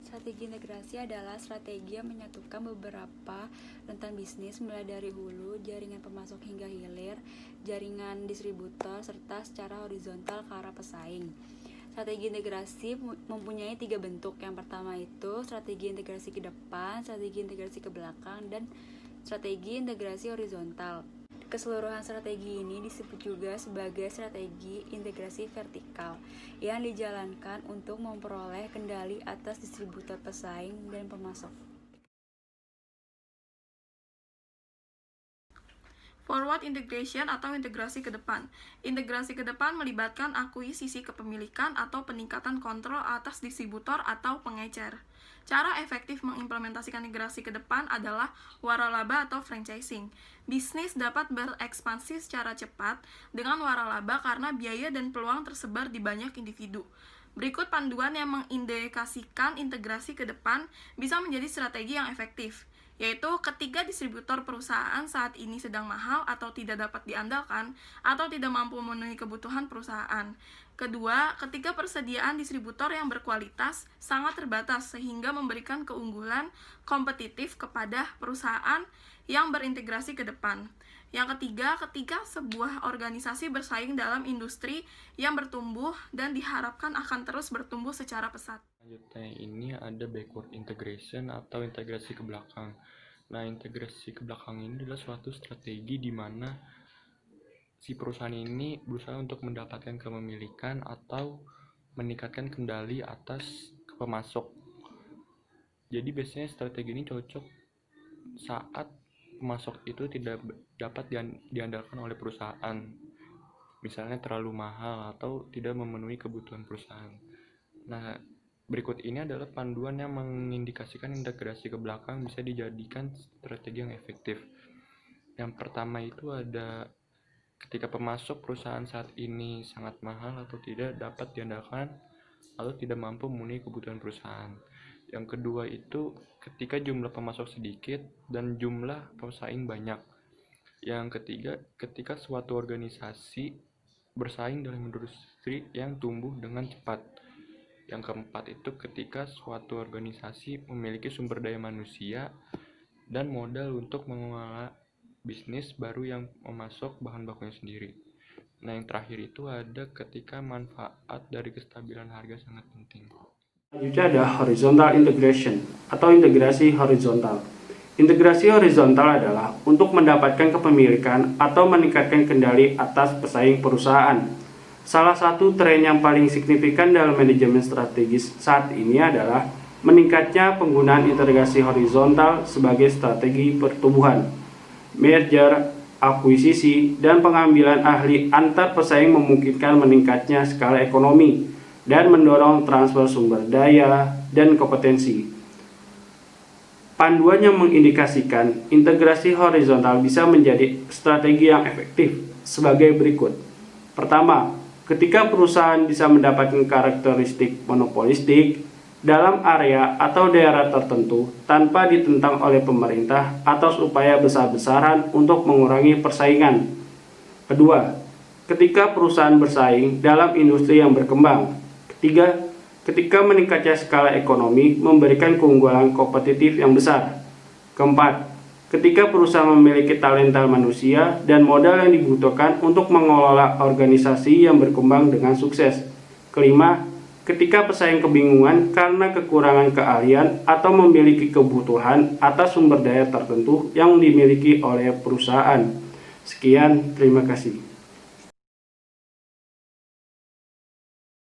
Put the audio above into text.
Strategi integrasi adalah strategi yang menyatukan beberapa rentan bisnis mulai dari hulu, jaringan pemasok hingga hilir, jaringan distributor, serta secara horizontal ke arah pesaing. Strategi integrasi mempunyai 3 bentuk. Yang pertama itu strategi integrasi ke depan, strategi integrasi ke belakang, dan strategi integrasi horizontal. Keseluruhan strategi ini disebut juga sebagai strategi integrasi vertikal yang dijalankan untuk memperoleh kendali atas distributor pesaing dan pemasok. Forward integration atau integrasi ke depan. Integrasi ke depan melibatkan akuisisi kepemilikan atau peningkatan kontrol atas distributor atau pengecer. Cara efektif mengimplementasikan integrasi ke depan adalah waralaba atau franchising. Bisnis dapat berekspansi secara cepat dengan waralaba karena biaya dan peluang tersebar di banyak individu. Berikut panduan yang mengindikasikan integrasi ke depan bisa menjadi strategi yang efektif, yaitu ketika distributor perusahaan saat ini sedang mahal atau tidak dapat diandalkan atau tidak mampu memenuhi kebutuhan perusahaan. Kedua, ketika persediaan distributor yang berkualitas sangat terbatas sehingga memberikan keunggulan kompetitif kepada perusahaan yang berintegrasi ke depan. Yang ketiga, ketika sebuah organisasi bersaing dalam industri yang bertumbuh dan diharapkan akan terus bertumbuh secara pesat. Selanjutnya ini ada backward integration atau integrasi ke belakang. Nah, integrasi ke belakang ini adalah suatu strategi di mana si perusahaan ini berusaha untuk mendapatkan kepemilikan atau meningkatkan kendali atas pemasok. Jadi biasanya strategi ini cocok saat pemasok itu tidak dapat diandalkan oleh perusahaan, misalnya terlalu mahal atau tidak memenuhi kebutuhan perusahaan. Nah, berikut ini adalah panduan yang mengindikasikan integrasi ke belakang bisa dijadikan strategi yang efektif. Yang pertama itu ada ketika pemasok perusahaan saat ini sangat mahal atau tidak dapat diandalkan atau tidak mampu memenuhi kebutuhan perusahaan. Yang kedua itu ketika jumlah pemasok sedikit dan jumlah pesaing banyak. Yang ketiga, ketika suatu organisasi bersaing dalam industri yang tumbuh dengan cepat. Yang keempat itu ketika suatu organisasi memiliki sumber daya manusia dan modal untuk mengelola bisnis baru yang memasok bahan bakunya sendiri. Nah, yang terakhir itu ada ketika manfaat dari kestabilan harga sangat penting. Selanjutnya ada horizontal integration atau integrasi horizontal. Integrasi horizontal adalah untuk mendapatkan kepemilikan atau meningkatkan kendali atas pesaing perusahaan. Salah satu tren yang paling signifikan dalam manajemen strategis saat ini adalah meningkatnya penggunaan integrasi horizontal sebagai strategi pertumbuhan. Merger, akuisisi, dan pengambilan ahli antar pesaing memungkinkan meningkatnya skala ekonomi dan mendorong transfer sumber daya dan kompetensi. Panduan yang mengindikasikan integrasi horizontal bisa menjadi strategi yang efektif sebagai berikut. Pertama, ketika perusahaan bisa mendapatkan karakteristik monopolistik dalam area atau daerah tertentu tanpa ditentang oleh pemerintah atas upaya besar-besaran untuk mengurangi persaingan. Kedua, ketika perusahaan bersaing dalam industri yang berkembang. Ketiga, ketika meningkatnya skala ekonomi memberikan keunggulan kompetitif yang besar. Keempat, ketika perusahaan memiliki talenta manusia dan modal yang dibutuhkan untuk mengelola organisasi yang berkembang dengan sukses. Kelima, ketika pesaing kebingungan karena kekurangan keahlian atau memiliki kebutuhan atas sumber daya tertentu yang dimiliki oleh perusahaan. Sekian, terima kasih.